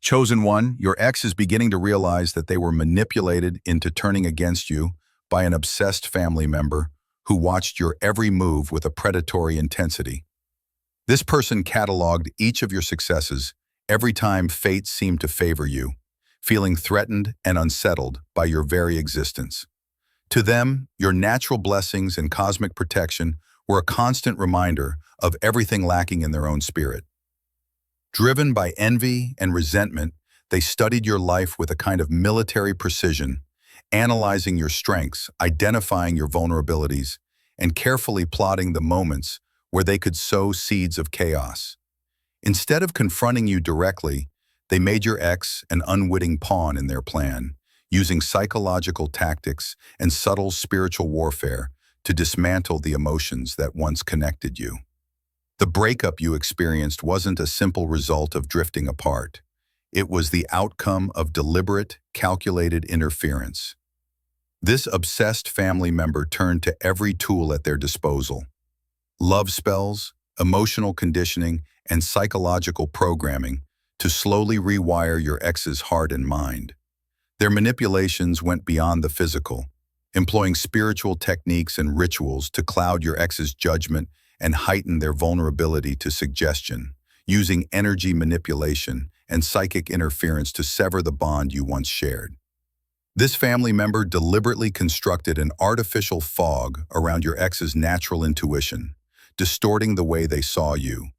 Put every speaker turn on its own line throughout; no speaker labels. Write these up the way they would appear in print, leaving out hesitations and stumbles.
Chosen one, your ex is beginning to realize that they were manipulated into turning against you by an obsessed family member who watched your every move with a predatory intensity. This person cataloged each of your successes every time fate seemed to favor you, feeling threatened and unsettled by your very existence. To them, your natural blessings and cosmic protection were a constant reminder of everything lacking in their own spirit. Driven by envy and resentment, they studied your life with a kind of military precision, analyzing your strengths, identifying your vulnerabilities, and carefully plotting the moments where they could sow seeds of chaos. Instead of confronting you directly, they made your ex an unwitting pawn in their plan, using psychological tactics and subtle spiritual warfare to dismantle the emotions that once connected you. The breakup you experienced wasn't a simple result of drifting apart. It was the outcome of deliberate, calculated interference. This obsessed family member turned to every tool at their disposal: love spells, emotional conditioning, and psychological programming to slowly rewire your ex's heart and mind. Their manipulations went beyond the physical, employing spiritual techniques and rituals to cloud your ex's judgment and heighten their vulnerability to suggestion, using energy manipulation and psychic interference to sever the bond you once shared. This family member deliberately constructed an artificial fog around your ex's natural intuition, distorting the way they saw you.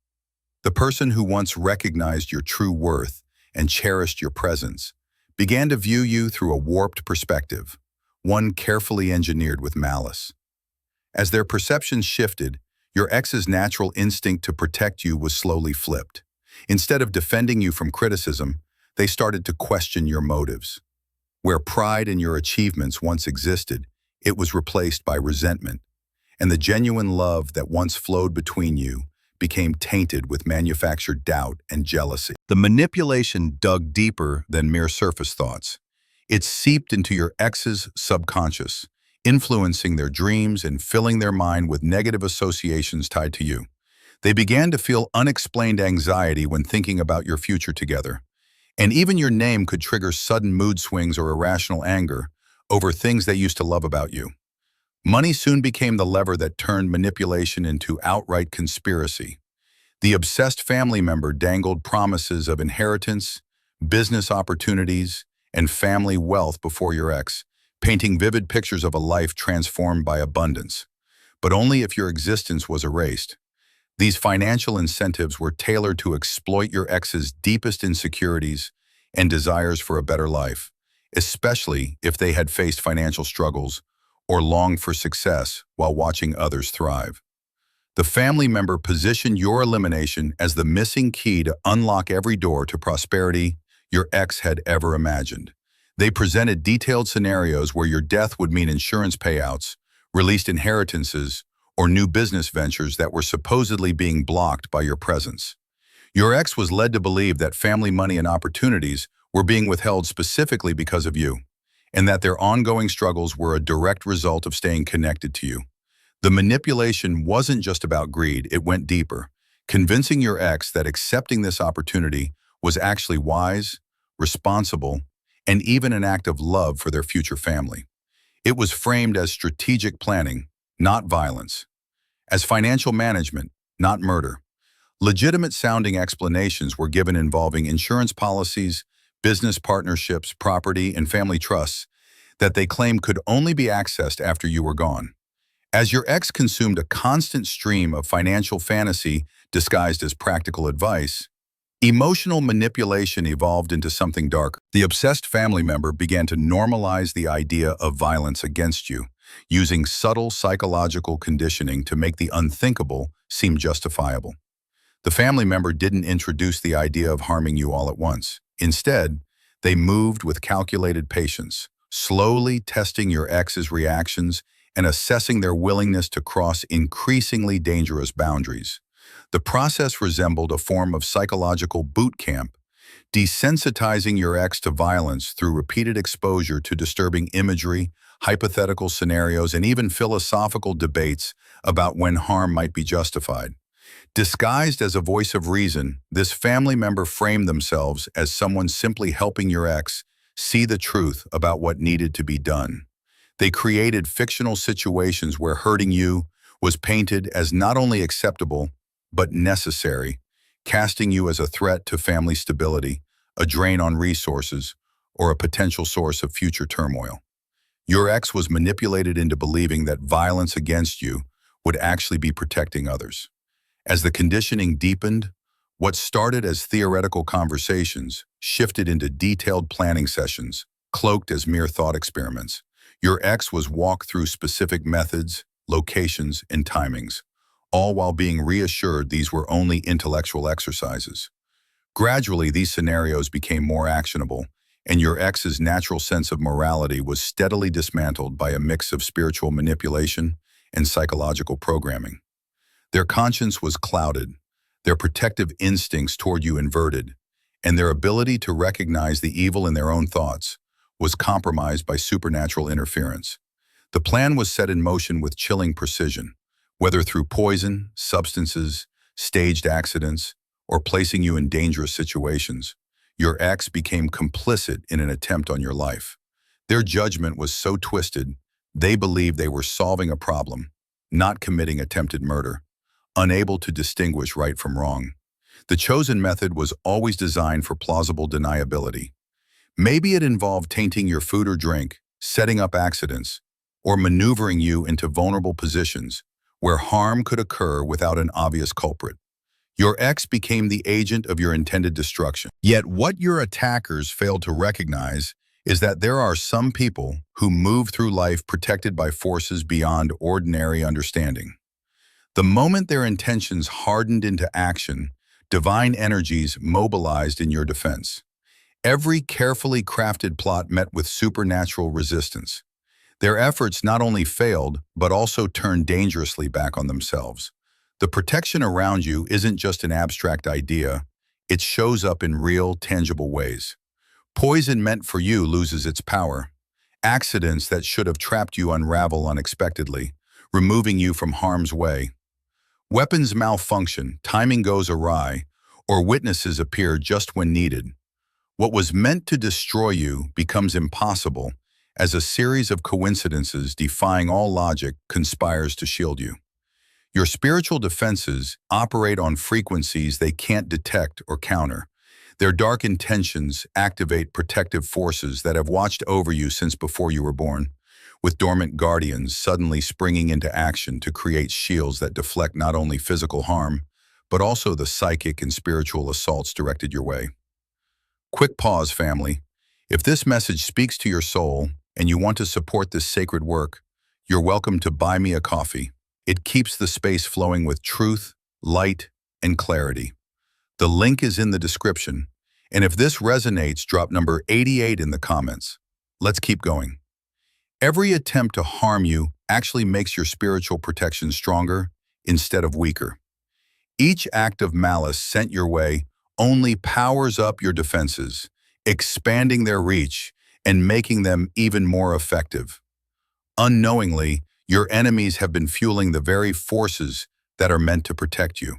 The person who once recognized your true worth and cherished your presence began to view you through a warped perspective, one carefully engineered with malice. As their perceptions shifted, your ex's natural instinct to protect you was slowly flipped. Instead of defending you from criticism, they started to question your motives. Where pride in your achievements once existed, it was replaced by resentment, and the genuine love that once flowed between you became tainted with manufactured doubt and jealousy. The manipulation dug deeper than mere surface thoughts. It seeped into your ex's subconscious, influencing their dreams and filling their mind with negative associations tied to you. They began to feel unexplained anxiety when thinking about your future together. And even your name could trigger sudden mood swings or irrational anger over things they used to love about you. Money soon became the lever that turned manipulation into outright conspiracy. The obsessed family member dangled promises of inheritance, business opportunities, and family wealth before your ex, painting vivid pictures of a life transformed by abundance, but only if your existence was erased. These financial incentives were tailored to exploit your ex's deepest insecurities and desires for a better life, especially if they had faced financial struggles or longed for success while watching others thrive. The family member positioned your elimination as the missing key to unlock every door to prosperity your ex had ever imagined. They presented detailed scenarios where your death would mean insurance payouts, released inheritances, or new business ventures that were supposedly being blocked by your presence. Your ex was led to believe that family money and opportunities were being withheld specifically because of you, and that their ongoing struggles were a direct result of staying connected to you. The manipulation wasn't just about greed, it went deeper, convincing your ex that accepting this opportunity was actually wise, responsible, and even an act of love for their future family. It was framed as strategic planning, not violence, as financial management, not murder. Legitimate-sounding explanations were given involving insurance policies, business partnerships, property, and family trusts that they claimed could only be accessed after you were gone. As your ex consumed a constant stream of financial fantasy disguised as practical advice, emotional manipulation evolved into something darker. The obsessed family member began to normalize the idea of violence against you, using subtle psychological conditioning to make the unthinkable seem justifiable. The family member didn't introduce the idea of harming you all at once. Instead, they moved with calculated patience, slowly testing your ex's reactions and assessing their willingness to cross increasingly dangerous boundaries. The process resembled a form of psychological boot camp, desensitizing your ex to violence through repeated exposure to disturbing imagery, hypothetical scenarios, and even philosophical debates about when harm might be justified. Disguised as a voice of reason, this family member framed themselves as someone simply helping your ex see the truth about what needed to be done. They created fictional situations where hurting you was painted as not only acceptable, but necessary, casting you as a threat to family stability, a drain on resources, or a potential source of future turmoil. Your ex was manipulated into believing that violence against you would actually be protecting others. As the conditioning deepened, what started as theoretical conversations shifted into detailed planning sessions, cloaked as mere thought experiments. Your ex was walked through specific methods, locations, and timings, all while being reassured these were only intellectual exercises. Gradually, these scenarios became more actionable, and your ex's natural sense of morality was steadily dismantled by a mix of spiritual manipulation and psychological programming. Their conscience was clouded, their protective instincts toward you inverted, and their ability to recognize the evil in their own thoughts was compromised by supernatural interference. The plan was set in motion with chilling precision, whether through poison, substances, staged accidents, or placing you in dangerous situations. Your ex became complicit in an attempt on your life. Their judgment was so twisted, they believed they were solving a problem, not committing attempted murder, unable to distinguish right from wrong. The chosen method was always designed for plausible deniability. Maybe it involved tainting your food or drink, setting up accidents, or maneuvering you into vulnerable positions where harm could occur without an obvious culprit. Your ex became the agent of your intended destruction. Yet what your attackers failed to recognize is that there are some people who move through life protected by forces beyond ordinary understanding. The moment their intentions hardened into action, divine energies mobilized in your defense. Every carefully crafted plot met with supernatural resistance. Their efforts not only failed, but also turned dangerously back on themselves. The protection around you isn't just an abstract idea, it shows up in real, tangible ways. Poison meant for you loses its power. Accidents that should have trapped you unravel unexpectedly, removing you from harm's way. Weapons malfunction, timing goes awry, or witnesses appear just when needed. What was meant to destroy you becomes impossible as a series of coincidences defying all logic conspires to shield you. Your spiritual defenses operate on frequencies they can't detect or counter. Their dark intentions activate protective forces that have watched over you since before you were born, with dormant guardians suddenly springing into action to create shields that deflect not only physical harm, but also the psychic and spiritual assaults directed your way. Quick pause, family. If this message speaks to your soul and you want to support this sacred work, you're welcome to buy me a coffee. It keeps the space flowing with truth, light, and clarity. The link is in the description, and if this resonates, drop number 88 in the comments. Let's keep going. Every attempt to harm you actually makes your spiritual protection stronger instead of weaker. Each act of malice sent your way only powers up your defenses, expanding their reach and making them even more effective. Unknowingly, your enemies have been fueling the very forces that are meant to protect you.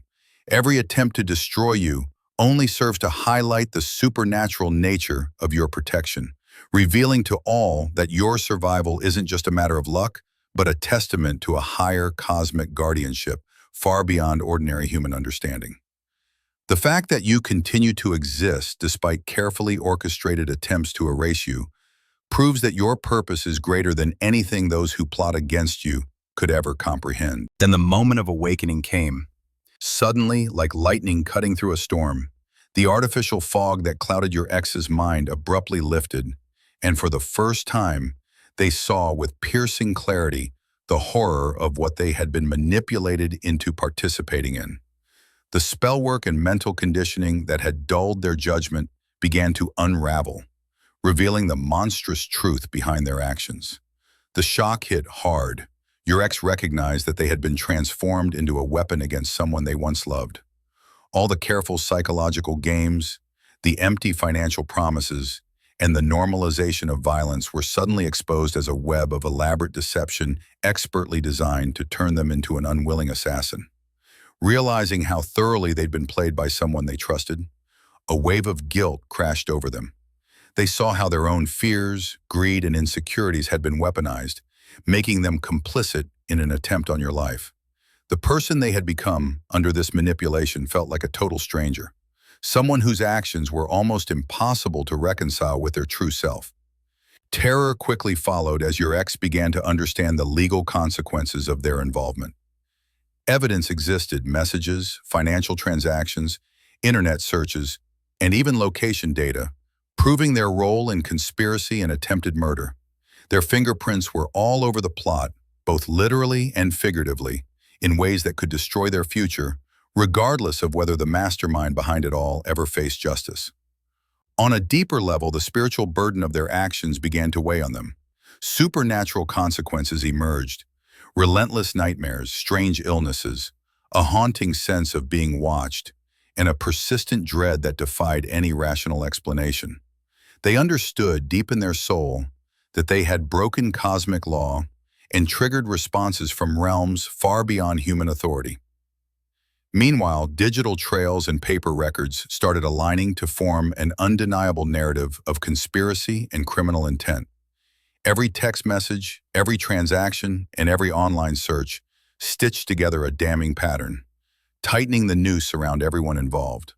Every attempt to destroy you only serves to highlight the supernatural nature of your protection, revealing to all that your survival isn't just a matter of luck, but a testament to a higher cosmic guardianship far beyond ordinary human understanding. The fact that you continue to exist despite carefully orchestrated attempts to erase you proves that your purpose is greater than anything those who plot against you could ever comprehend. Then the moment of awakening came. Suddenly, like lightning cutting through a storm, the artificial fog that clouded your ex's mind abruptly lifted, and for the first time, they saw with piercing clarity the horror of what they had been manipulated into participating in. The spellwork and mental conditioning that had dulled their judgment began to unravel, revealing the monstrous truth behind their actions. The shock hit hard. Your ex recognized that they had been transformed into a weapon against someone they once loved. All the careful psychological games, the empty financial promises, and the normalization of violence were suddenly exposed as a web of elaborate deception expertly designed to turn them into an unwilling assassin. Realizing how thoroughly they'd been played by someone they trusted, a wave of guilt crashed over them. They saw how their own fears, greed, and insecurities had been weaponized, making them complicit in an attempt on your life. The person they had become under this manipulation felt like a total stranger, someone whose actions were almost impossible to reconcile with their true self. Terror quickly followed as your ex began to understand the legal consequences of their involvement. Evidence existed: messages, financial transactions, internet searches, and even location data, proving their role in conspiracy and attempted murder. Their fingerprints were all over the plot, both literally and figuratively, in ways that could destroy their future, regardless of whether the mastermind behind it all ever faced justice. On a deeper level, the spiritual burden of their actions began to weigh on them. Supernatural consequences emerged: relentless nightmares, strange illnesses, a haunting sense of being watched, and a persistent dread that defied any rational explanation. They understood deep in their soul that they had broken cosmic law and triggered responses from realms far beyond human authority. Meanwhile, digital trails and paper records started aligning to form an undeniable narrative of conspiracy and criminal intent. Every text message, every transaction, and every online search stitched together a damning pattern, tightening the noose around everyone involved.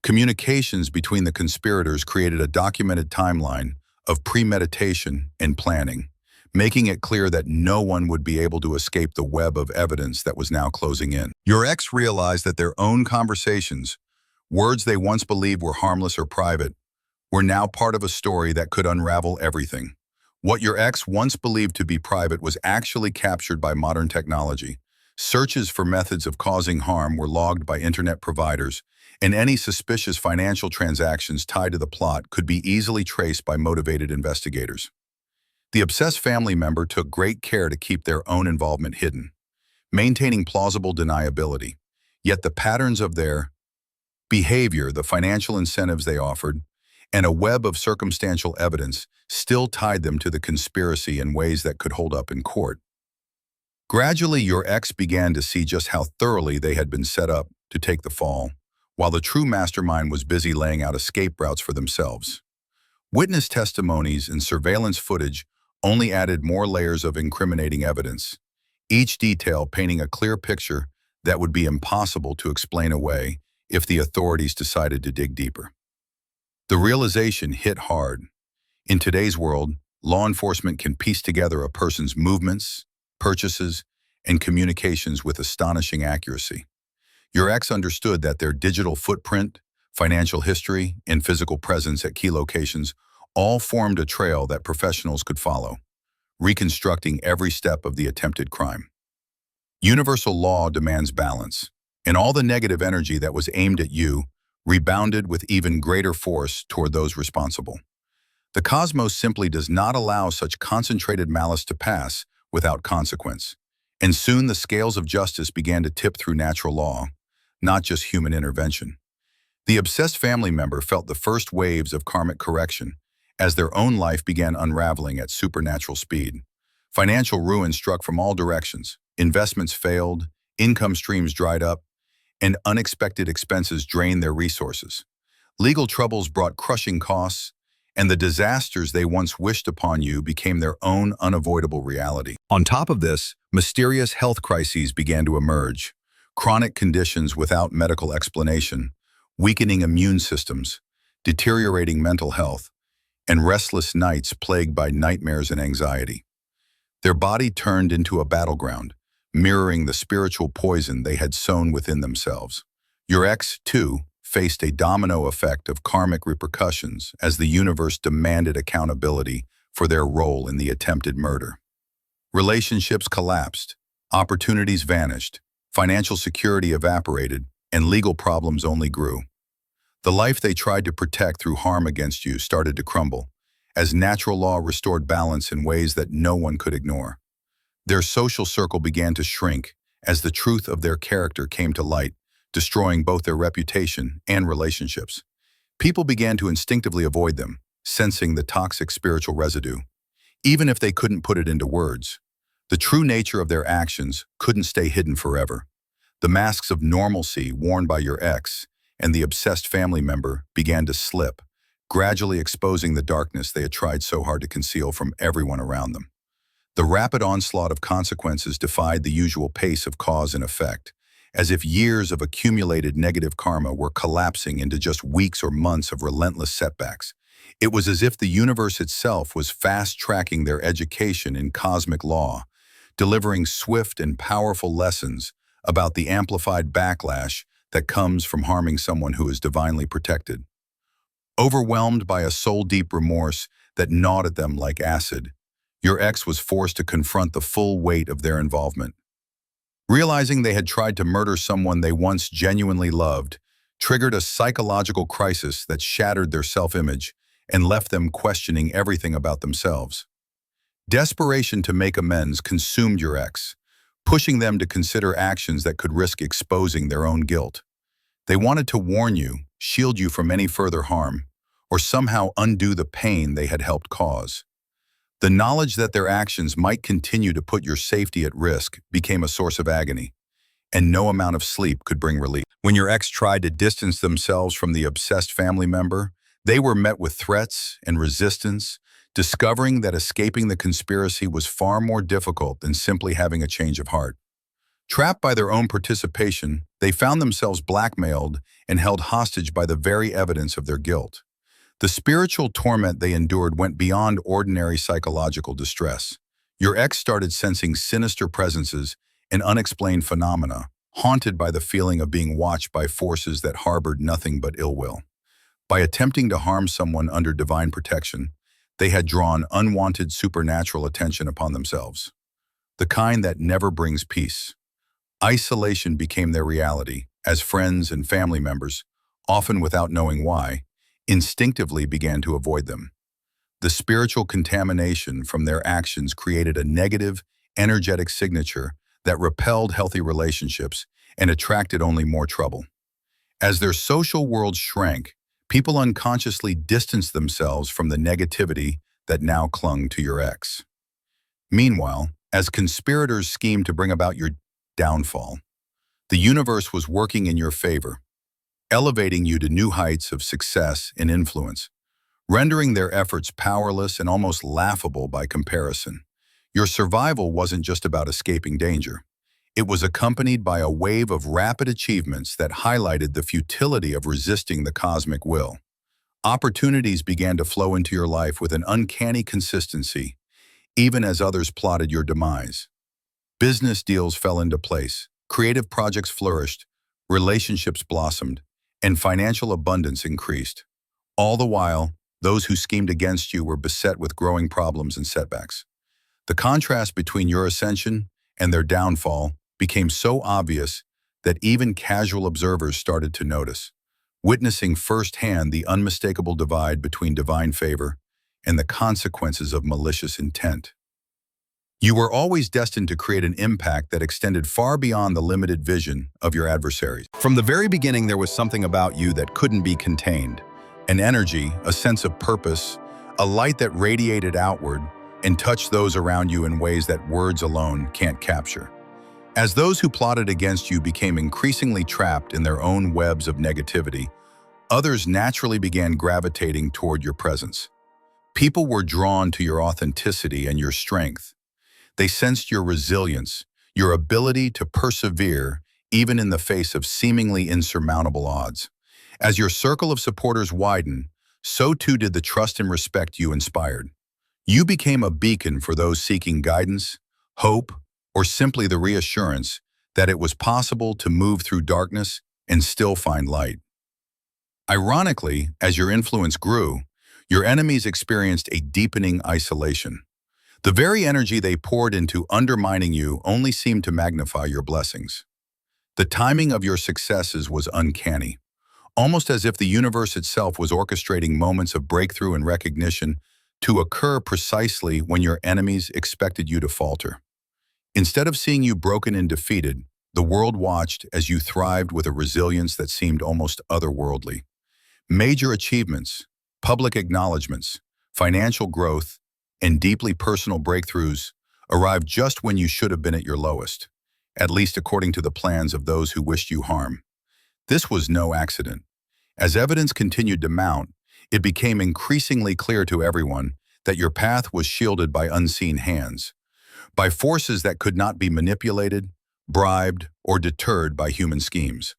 Communications between the conspirators created a documented timeline of premeditation and planning, making it clear that no one would be able to escape the web of evidence that was now closing in. Your ex realized that their own conversations, words they once believed were harmless or private, were now part of a story that could unravel everything. What your ex once believed to be private was actually captured by modern technology. Searches for methods of causing harm were logged by internet providers, and any suspicious financial transactions tied to the plot could be easily traced by motivated investigators. The obsessed family member took great care to keep their own involvement hidden, maintaining plausible deniability. Yet the patterns of their behavior, the financial incentives they offered, and a web of circumstantial evidence still tied them to the conspiracy in ways that could hold up in court. Gradually, your ex began to see just how thoroughly they had been set up to take the fall, while the true mastermind was busy laying out escape routes for themselves. Witness testimonies and surveillance footage only added more layers of incriminating evidence, each detail painting a clear picture that would be impossible to explain away if the authorities decided to dig deeper. The realization hit hard. In today's world, law enforcement can piece together a person's movements, purchases, and communications with astonishing accuracy. Your ex understood that their digital footprint, financial history, and physical presence at key locations all formed a trail that professionals could follow, reconstructing every step of the attempted crime. Universal law demands balance, and all the negative energy that was aimed at you rebounded with even greater force toward those responsible. The cosmos simply does not allow such concentrated malice to pass without consequence, and soon the scales of justice began to tip through natural law, not just human intervention. The obsessed family member felt the first waves of karmic correction as their own life began unraveling at supernatural speed. Financial ruin struck from all directions. Investments failed, income streams dried up, and unexpected expenses drained their resources. Legal troubles brought crushing costs, and the disasters they once wished upon you became their own unavoidable reality. On top of this, mysterious health crises began to emerge: chronic conditions without medical explanation, weakening immune systems, deteriorating mental health, and restless nights plagued by nightmares and anxiety. Their body turned into a battleground, mirroring the spiritual poison they had sown within themselves. Your ex, too, faced a domino effect of karmic repercussions as the universe demanded accountability for their role in the attempted murder. Relationships collapsed, opportunities vanished, financial security evaporated, and legal problems only grew. The life they tried to protect through harm against you started to crumble, as natural law restored balance in ways that no one could ignore. Their social circle began to shrink as the truth of their character came to light, destroying both their reputation and relationships. People began to instinctively avoid them, sensing the toxic spiritual residue. Even if they couldn't put it into words, the true nature of their actions couldn't stay hidden forever. The masks of normalcy worn by your ex and the obsessed family member began to slip, gradually exposing the darkness they had tried so hard to conceal from everyone around them. The rapid onslaught of consequences defied the usual pace of cause and effect, as if years of accumulated negative karma were collapsing into just weeks or months of relentless setbacks. It was as if the universe itself was fast-tracking their education in cosmic law, delivering swift and powerful lessons about the amplified backlash that comes from harming someone who is divinely protected. Overwhelmed by a soul-deep remorse that gnawed at them like acid, your ex was forced to confront the full weight of their involvement. Realizing they had tried to murder someone they once genuinely loved triggered a psychological crisis that shattered their self-image and left them questioning everything about themselves. Desperation to make amends consumed your ex, pushing them to consider actions that could risk exposing their own guilt. They wanted to warn you, shield you from any further harm, or somehow undo the pain they had helped cause. The knowledge that their actions might continue to put your safety at risk became a source of agony, and no amount of sleep could bring relief. When your ex tried to distance themselves from the obsessed family member, they were met with threats and resistance, discovering that escaping the conspiracy was far more difficult than simply having a change of heart. Trapped by their own participation, they found themselves blackmailed and held hostage by the very evidence of their guilt. The spiritual torment they endured went beyond ordinary psychological distress. Your ex started sensing sinister presences and unexplained phenomena, haunted by the feeling of being watched by forces that harbored nothing but ill will. By attempting to harm someone under divine protection, they had drawn unwanted supernatural attention upon themselves, the kind that never brings peace. Isolation became their reality, as friends and family members, often without knowing why, instinctively began to avoid them. The spiritual contamination from their actions created a negative, energetic signature that repelled healthy relationships and attracted only more trouble. As their social world shrank, people unconsciously distanced themselves from the negativity that now clung to your ex. Meanwhile, as conspirators schemed to bring about your downfall, the universe was working in your favor, elevating you to new heights of success and influence, rendering their efforts powerless and almost laughable by comparison. Your survival wasn't just about escaping danger. It was accompanied by a wave of rapid achievements that highlighted the futility of resisting the cosmic will. Opportunities began to flow into your life with an uncanny consistency, even as others plotted your demise. Business deals fell into place, creative projects flourished, relationships blossomed, and financial abundance increased. All the while, those who schemed against you were beset with growing problems and setbacks. The contrast between your ascension and their downfall became so obvious that even casual observers started to notice, witnessing firsthand the unmistakable divide between divine favor and the consequences of malicious intent. You were always destined to create an impact that extended far beyond the limited vision of your adversaries. From the very beginning, there was something about you that couldn't be contained. An energy, a sense of purpose, a light that radiated outward and touched those around you in ways that words alone can't capture. As those who plotted against you became increasingly trapped in their own webs of negativity, others naturally began gravitating toward your presence. People were drawn to your authenticity and your strength. They sensed your resilience, your ability to persevere even in the face of seemingly insurmountable odds. As your circle of supporters widened, so too did the trust and respect you inspired. You became a beacon for those seeking guidance, hope, or simply the reassurance that it was possible to move through darkness and still find light. Ironically, as your influence grew, your enemies experienced a deepening isolation. The very energy they poured into undermining you only seemed to magnify your blessings. The timing of your successes was uncanny, almost as if the universe itself was orchestrating moments of breakthrough and recognition to occur precisely when your enemies expected you to falter. Instead of seeing you broken and defeated, the world watched as you thrived with a resilience that seemed almost otherworldly. Major achievements, public acknowledgments, financial growth, and deeply personal breakthroughs arrived just when you should have been at your lowest. at least according to the plans of those who wished you harm. This was no accident. As evidence continued to mount, it became increasingly clear to everyone that your path was shielded by unseen hands, by forces that could not be manipulated, bribed, or deterred by human schemes.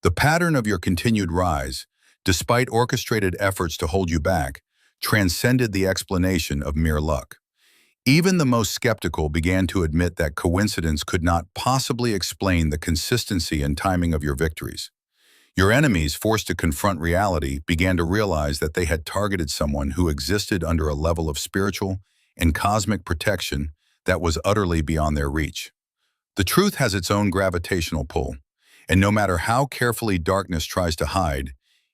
The pattern of your continued rise, despite orchestrated efforts to hold you back, transcended the explanation of mere luck. Even the most skeptical began to admit that coincidence could not possibly explain the consistency and timing of your victories. Your enemies, forced to confront reality, began to realize that they had targeted someone who existed under a level of spiritual and cosmic protection that was utterly beyond their reach. The truth has its own gravitational pull, and no matter how carefully darkness tries to hide,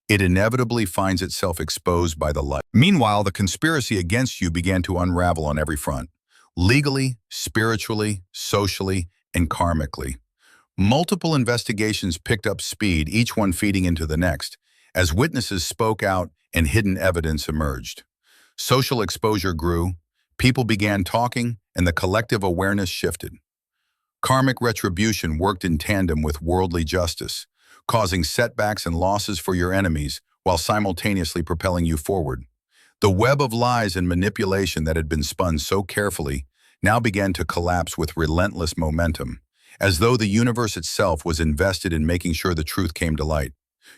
it inevitably finds itself exposed by the light. Meanwhile, the conspiracy against you began to unravel on every front, legally, spiritually, socially, and karmically. Multiple investigations picked up speed, each one feeding into the next, as witnesses spoke out and hidden evidence emerged. Social exposure grew, people began talking, and the collective awareness shifted. Karmic retribution worked in tandem with worldly justice, causing setbacks and losses for your enemies while simultaneously propelling you forward. The web of lies and manipulation that had been spun so carefully now began to collapse with relentless momentum, as though the universe itself was invested in making sure the truth came to light.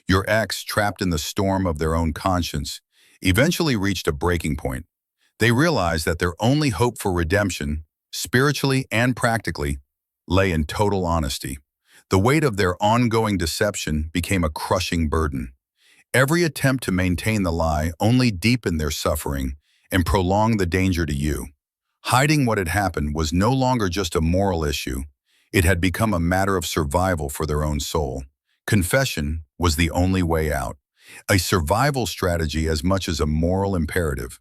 Your ex, trapped in the storm of their own conscience, eventually reached a breaking point. They realized that their only hope for redemption, spiritually and practically, lay in total honesty. The weight of their ongoing deception became a crushing burden. Every attempt to maintain the lie only deepened their suffering and prolonged the danger to you. Hiding what had happened was no longer just a moral issue. It had become a matter of survival for their own soul. Confession was the only way out, a survival strategy as much as a moral imperative.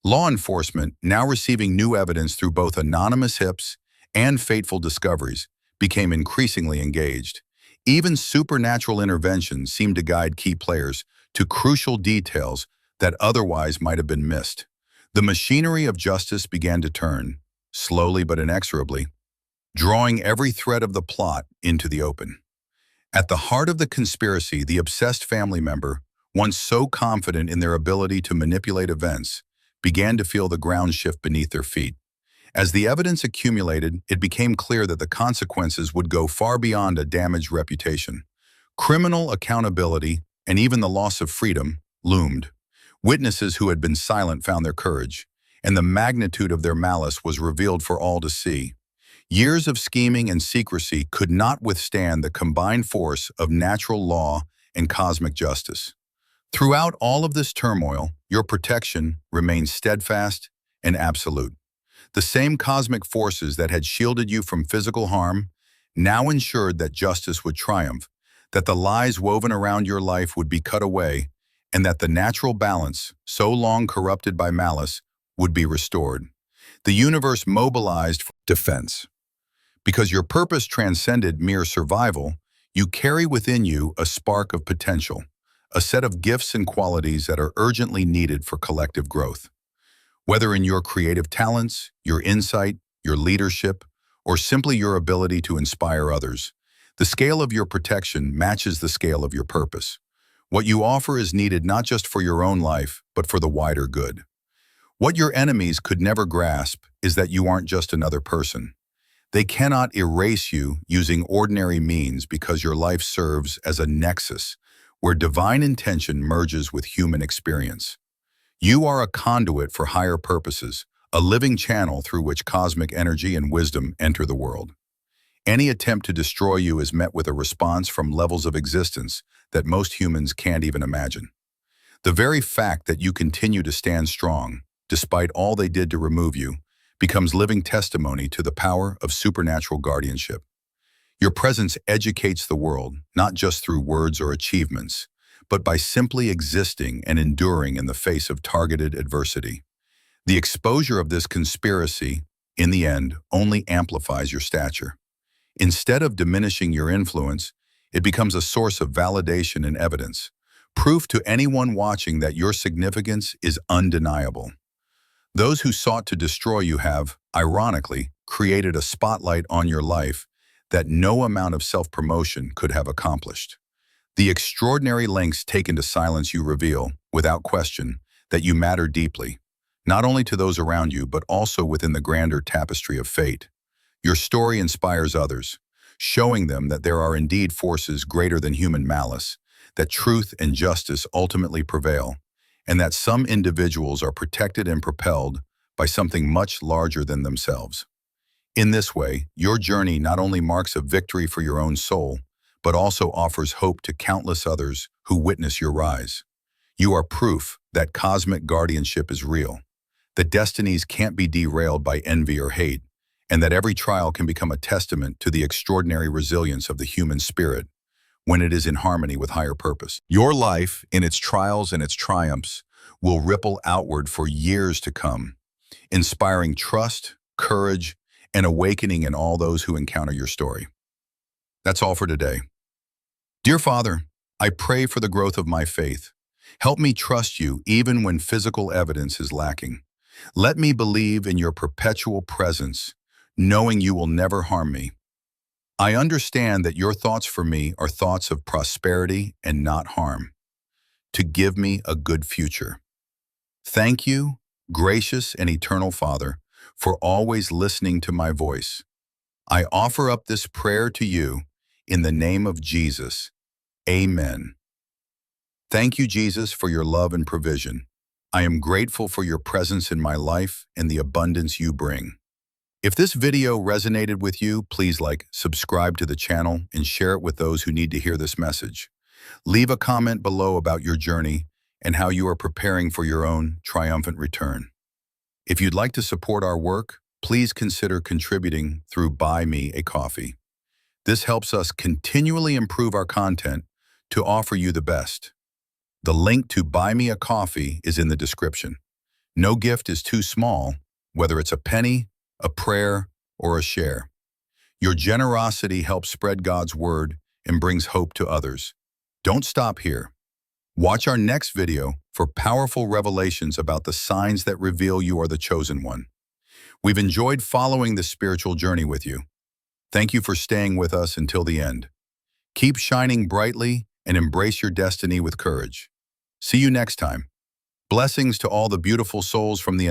Law enforcement, now receiving new evidence through both anonymous tips and fateful discoveries, became increasingly engaged. Even supernatural interventions seemed to guide key players to crucial details that otherwise might have been missed. The machinery of justice began to turn, slowly but inexorably, drawing every thread of the plot into the open. At the heart of the conspiracy, the obsessed family member, once so confident in their ability to manipulate events, began to feel the ground shift beneath their feet. As the evidence accumulated, it became clear that the consequences would go far beyond a damaged reputation. Criminal accountability, and even the loss of freedom, loomed. Witnesses who had been silent found their courage, and the magnitude of their malice was revealed for all to see. Years of scheming and secrecy could not withstand the combined force of natural law and cosmic justice. Throughout all of this turmoil, your protection remained steadfast and absolute. The same cosmic forces that had shielded you from physical harm now ensured that justice would triumph, that the lies woven around your life would be cut away, and that the natural balance, so long corrupted by malice, would be restored. The universe mobilized for defense. Because your purpose transcended mere survival, you carry within you a spark of potential, a set of gifts and qualities that are urgently needed for collective growth. Whether in your creative talents, your insight, your leadership, or simply your ability to inspire others, the scale of your protection matches the scale of your purpose. What you offer is needed not just for your own life, but for the wider good. What your enemies could never grasp is that you aren't just another person. They cannot erase you using ordinary means because your life serves as a nexus where divine intention merges with human experience. You are a conduit for higher purposes, a living channel through which cosmic energy and wisdom enter the world. Any attempt to destroy you is met with a response from levels of existence that most humans can't even imagine. The very fact that you continue to stand strong, despite all they did to remove you, becomes living testimony to the power of supernatural guardianship. Your presence educates the world, not just through words or achievements, but by simply existing and enduring in the face of targeted adversity. The exposure of this conspiracy, in the end, only amplifies your stature. Instead of diminishing your influence, it becomes a source of validation and evidence, proof to anyone watching that your significance is undeniable. Those who sought to destroy you have, ironically, created a spotlight on your life that no amount of self-promotion could have accomplished. The extraordinary lengths taken to silence you reveal, without question, that you matter deeply, not only to those around you, but also within the grander tapestry of fate. Your story inspires others, showing them that there are indeed forces greater than human malice, that truth and justice ultimately prevail, and that some individuals are protected and propelled by something much larger than themselves. In this way, your journey not only marks a victory for your own soul, but also offers hope to countless others who witness your rise. You are proof that cosmic guardianship is real, that destinies can't be derailed by envy or hate, and that every trial can become a testament to the extraordinary resilience of the human spirit when it is in harmony with higher purpose. Your life, in its trials and its triumphs, will ripple outward for years to come, inspiring trust, courage, and awakening in all those who encounter your story. That's all for today. Dear Father, I pray for the growth of my faith. Help me trust you even when physical evidence is lacking. Let me believe in your perpetual presence, knowing you will never harm me. I understand that your thoughts for me are thoughts of prosperity and not harm, to give me a good future. Thank you, gracious and eternal Father, for always listening to my voice. I offer up this prayer to you in the name of Jesus. Amen. Thank you, Jesus, for your love and provision. I am grateful for your presence in my life and the abundance you bring. If this video resonated with you, please subscribe to the channel, and share it with those who need to hear this message. Leave a comment below about your journey and how you are preparing for your own triumphant return. If you'd like to support our work, please consider contributing through Buy Me a Coffee. This helps us continually improve our content to offer you the best. The link to Buy Me a Coffee is in the description. No gift is too small, whether it's a penny, a prayer, or a share. Your generosity helps spread God's word and brings hope to others. Don't stop here. Watch our next video for powerful revelations about the signs that reveal you are the chosen one. We've enjoyed following this spiritual journey with you. Thank you for staying with us until the end. Keep shining brightly and embrace your destiny with courage. See you next time. Blessings to all the beautiful souls from the